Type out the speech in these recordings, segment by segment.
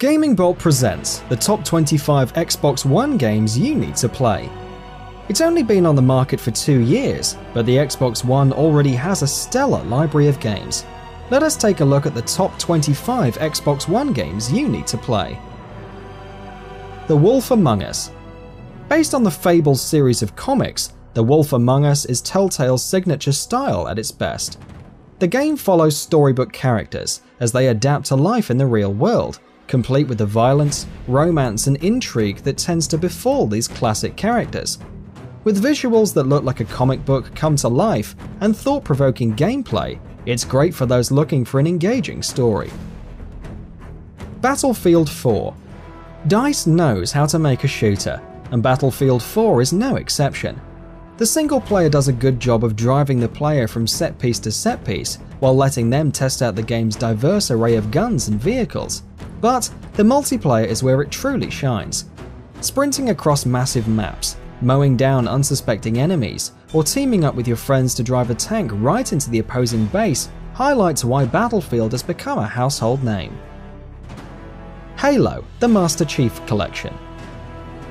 Gaming Bolt presents the top 25 Xbox One games you need to play. It's only been on the market for 2 years, but the Xbox One already has a stellar library of games. Let us take a look at the top 25 Xbox One games you need to play. The Wolf Among Us. Based on the Fable series of comics, The Wolf Among Us is Telltale's signature style at its best. The game follows storybook characters as they adapt to life in the real world, complete with the violence, romance and intrigue that tends to befall these classic characters. With visuals that look like a comic book come to life and thought-provoking gameplay, it's great for those looking for an engaging story. Battlefield 4. DICE knows how to make a shooter, and Battlefield 4 is no exception. The single player does a good job of driving the player from set piece to set piece, while letting them test out the game's diverse array of guns and vehicles. But the multiplayer is where it truly shines. Sprinting across massive maps, mowing down unsuspecting enemies, or teaming up with your friends to drive a tank right into the opposing base highlights why Battlefield has become a household name. Halo: The Master Chief Collection.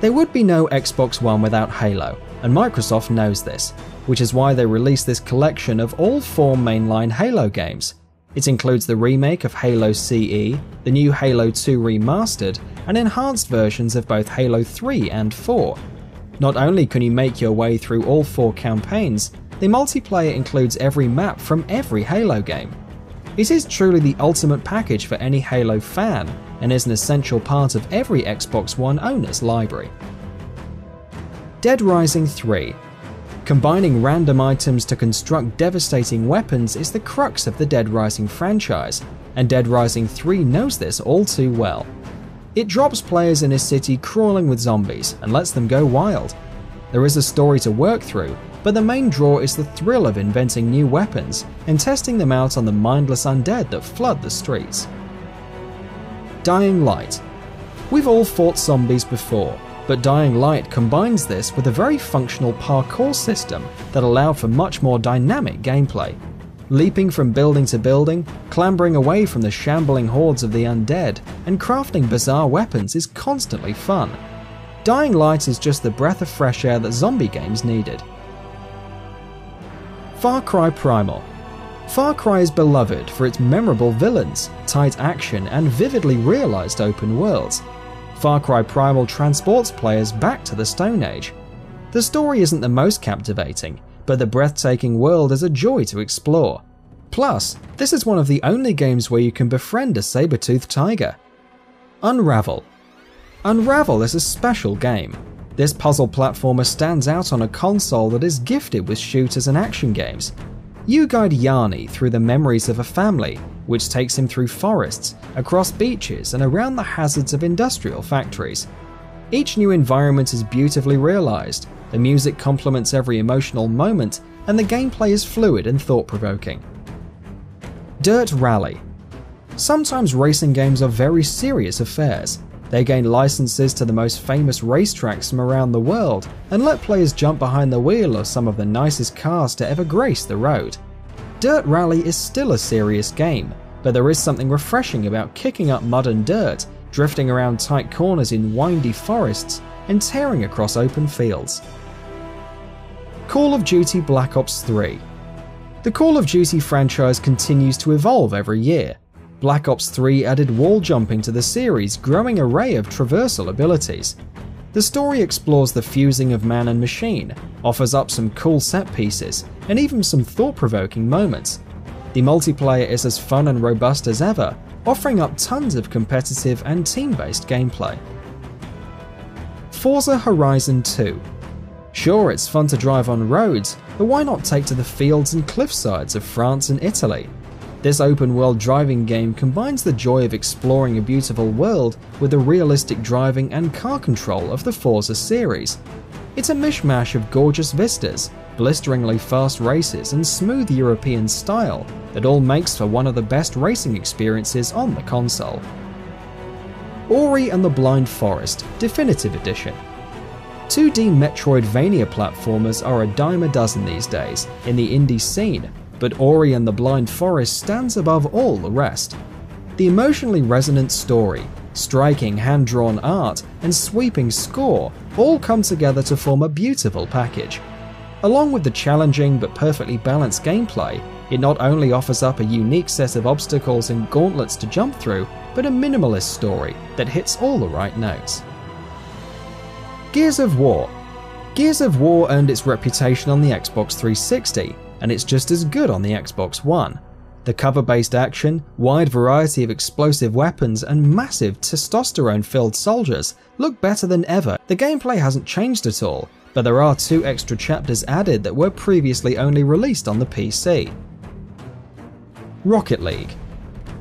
There would be no Xbox One without Halo, and Microsoft knows this, which is why they released this collection of all 4 mainline Halo games. It includes the remake of Halo CE, the new Halo 2 remastered, and enhanced versions of both Halo 3 and 4. Not only can you make your way through all 4 campaigns, the multiplayer includes every map from every Halo game. It is truly the ultimate package for any Halo fan, and is an essential part of every Xbox One owner's library. Dead Rising 3. Combining random items to construct devastating weapons is the crux of the Dead Rising franchise, and Dead Rising 3 knows this all too well. It drops players in a city crawling with zombies and lets them go wild. There is a story to work through, but the main draw is the thrill of inventing new weapons and testing them out on the mindless undead that flood the streets. Dying Light. We've all fought zombies before, but Dying Light combines this with a very functional parkour system that allowed for much more dynamic gameplay. Leaping from building to building, clambering away from the shambling hordes of the undead, and crafting bizarre weapons is constantly fun. Dying Light is just the breath of fresh air that zombie games needed. Far Cry Primal. Far Cry is beloved for its memorable villains, tight action, and vividly realised open worlds. Far Cry Primal transports players back to the Stone Age. The story isn't the most captivating, but the breathtaking world is a joy to explore. Plus, this is one of the only games where you can befriend a saber-toothed tiger. Unravel. Unravel is a special game. This puzzle platformer stands out on a console that is gifted with shooters and action games. You guide Yarny through the memories of a family, which takes him through forests, across beaches, and around the hazards of industrial factories. Each new environment is beautifully realised, the music complements every emotional moment, and the gameplay is fluid and thought-provoking. Dirt Rally. Sometimes racing games are very serious affairs. They gain licenses to the most famous racetracks from around the world and let players jump behind the wheel of some of the nicest cars to ever grace the road. Dirt Rally is still a serious game, but there is something refreshing about kicking up mud and dirt, drifting around tight corners in windy forests, and tearing across open fields. Call of Duty Black Ops 3. The Call of Duty franchise continues to evolve every year. Black Ops 3 added wall jumping to the series' growing array of traversal abilities. The story explores the fusing of man and machine, offers up some cool set pieces, and even some thought-provoking moments. The multiplayer is as fun and robust as ever, offering up tons of competitive and team-based gameplay. Forza Horizon 2. Sure, it's fun to drive on roads, but why not take to the fields and cliffsides of France and Italy? This open-world driving game combines the joy of exploring a beautiful world with the realistic driving and car control of the Forza series. It's a mishmash of gorgeous vistas, blisteringly fast races, and smooth European style that all makes for one of the best racing experiences on the console. Ori and the Blind Forest Definitive Edition. 2D Metroidvania platformers are a dime a dozen these days in the indie scene, but Ori and the Blind Forest stands above all the rest. The emotionally resonant story, Striking hand-drawn art and sweeping score all come together to form a beautiful package. Along with the challenging but perfectly balanced gameplay, it not only offers up a unique set of obstacles and gauntlets to jump through, but a minimalist story that hits all the right notes. Gears of War. Gears of War earned its reputation on the Xbox 360, and it's just as good on the Xbox One. The cover-based action, wide variety of explosive weapons, and massive testosterone-filled soldiers look better than ever. The gameplay hasn't changed at all, but there are 2 extra chapters added that were previously only released on the PC. Rocket League.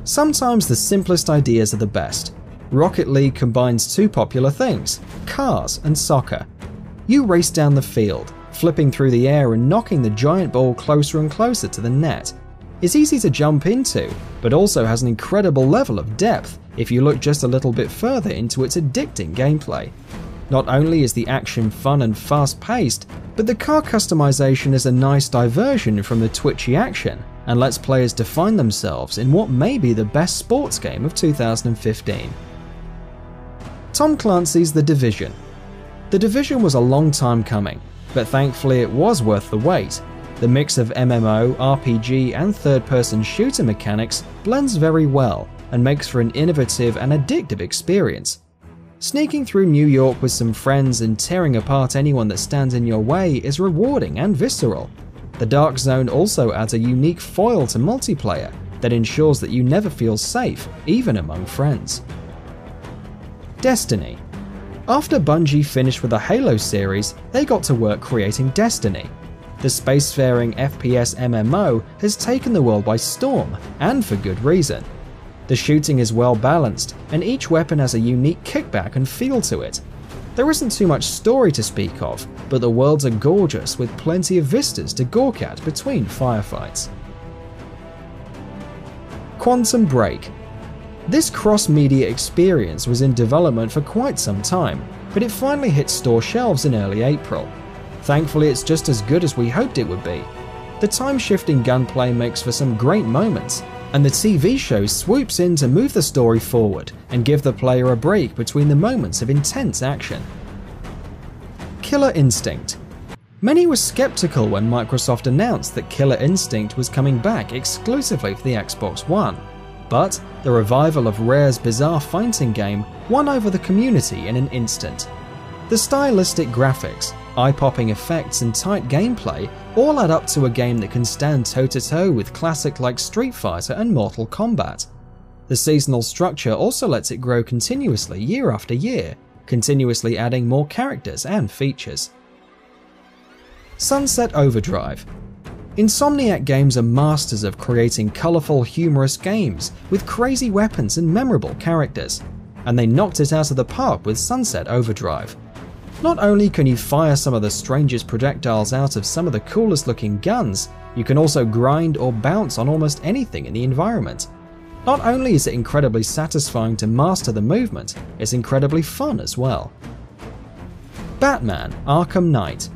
Sometimes the simplest ideas are the best. Rocket League combines 2 popular things, cars and soccer. You race down the field, flipping through the air and knocking the giant ball closer and closer to the net. It's easy to jump into, but also has an incredible level of depth if you look just a little bit further into its addicting gameplay. Not only is the action fun and fast-paced, but the car customization is a nice diversion from the twitchy action and lets players define themselves in what may be the best sports game of 2015. Tom Clancy's The Division. The Division was a long time coming, but thankfully it was worth the wait. The mix of MMO, RPG, and third-person shooter mechanics blends very well and makes for an innovative and addictive experience. Sneaking through New York with some friends and tearing apart anyone that stands in your way is rewarding and visceral. The Dark Zone also adds a unique foil to multiplayer that ensures that you never feel safe, even among friends. Destiny. After Bungie finished with the Halo series, they got to work creating Destiny. The spacefaring FPS MMO has taken the world by storm, and for good reason. The shooting is well balanced, and each weapon has a unique kickback and feel to it. There isn't too much story to speak of, but the worlds are gorgeous with plenty of vistas to gawk at between firefights. Quantum Break. This cross-media experience was in development for quite some time, but it finally hit store shelves in early April. Thankfully, it's just as good as we hoped it would be. The time-shifting gunplay makes for some great moments, and the TV show swoops in to move the story forward and give the player a break between the moments of intense action. Killer Instinct. Many were skeptical when Microsoft announced that Killer Instinct was coming back exclusively for the Xbox One, but the revival of Rare's bizarre fighting game won over the community in an instant. The stylistic graphics, eye-popping effects and tight gameplay all add up to a game that can stand toe-to-toe with classics like Street Fighter and Mortal Kombat. The seasonal structure also lets it grow continuously year after year, continuously adding more characters and features. Sunset Overdrive. Insomniac Games are masters of creating colourful, humorous games with crazy weapons and memorable characters, and they knocked it out of the park with Sunset Overdrive. Not only can you fire some of the strangest projectiles out of some of the coolest looking guns, you can also grind or bounce on almost anything in the environment. Not only is it incredibly satisfying to master the movement, it's incredibly fun as well. Batman: Arkham Knight.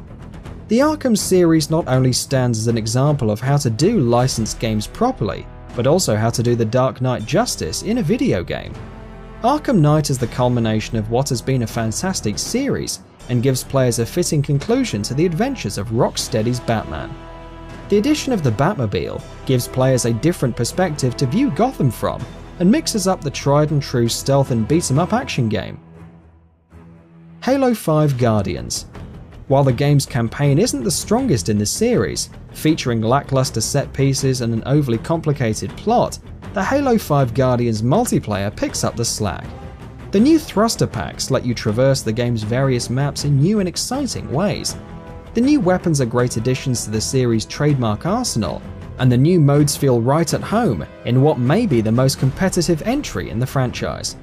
The Arkham series not only stands as an example of how to do licensed games properly, but also how to do the Dark Knight justice in a video game. Arkham Knight is the culmination of what has been a fantastic series and gives players a fitting conclusion to the adventures of Rocksteady's Batman. The addition of the Batmobile gives players a different perspective to view Gotham from and mixes up the tried and true stealth and beat-em-up action game. Halo 5 Guardians. While the game's campaign isn't the strongest in the series, featuring lackluster set pieces and an overly complicated plot, the Halo 5 Guardians multiplayer picks up the slack. The new thruster packs let you traverse the game's various maps in new and exciting ways. The new weapons are great additions to the series' trademark arsenal, and the new modes feel right at home in what may be the most competitive entry in the franchise.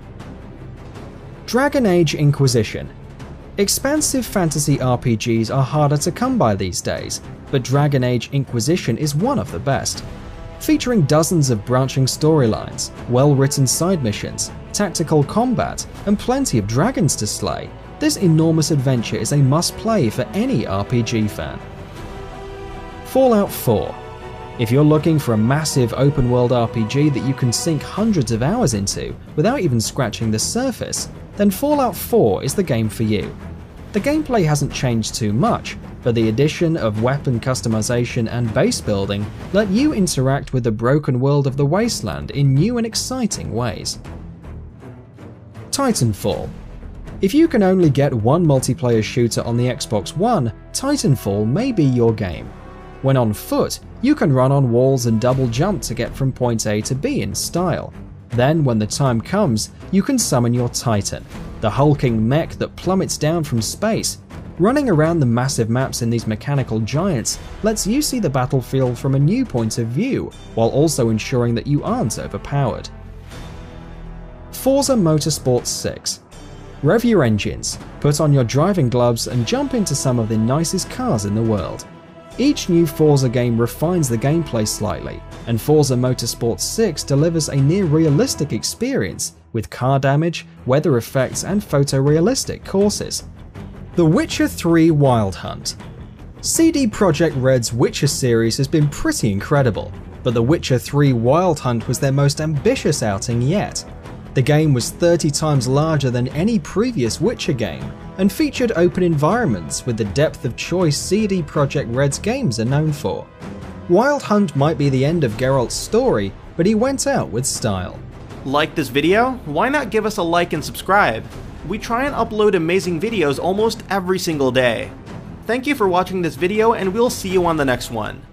Dragon Age Inquisition. Expansive fantasy RPGs are harder to come by these days, but Dragon Age Inquisition is one of the best. Featuring dozens of branching storylines, well-written side missions, tactical combat, and plenty of dragons to slay, this enormous adventure is a must-play for any RPG fan. Fallout 4. If you're looking for a massive open world RPG that you can sink hundreds of hours into without even scratching the surface, then Fallout 4 is the game for you. The gameplay hasn't changed too much, but the addition of weapon customization and base building let you interact with the broken world of the Wasteland in new and exciting ways. Titanfall. If you can only get one multiplayer shooter on the Xbox One, Titanfall may be your game. When on foot, you can run on walls and double jump to get from point A to B in style. Then, when the time comes, you can summon your Titan, the hulking mech that plummets down from space. Running around the massive maps in these mechanical giants lets you see the battlefield from a new point of view, while also ensuring that you aren't overpowered. Forza Motorsport 6. Rev your engines, put on your driving gloves and jump into some of the nicest cars in the world. Each new Forza game refines the gameplay slightly, and Forza Motorsport 6 delivers a near-realistic experience with car damage, weather effects and photorealistic courses. The Witcher 3 Wild Hunt. CD Projekt Red's Witcher series has been pretty incredible, but The Witcher 3 Wild Hunt was their most ambitious outing yet. The game was 30 times larger than any previous Witcher game, and featured open environments with the depth of choice CD Projekt Red's games are known for. Wild Hunt might be the end of Geralt's story, but he went out with style. Like this video? Why not give us a like and subscribe? We try and upload amazing videos almost every single day. Thank you for watching this video, and we'll see you on the next one.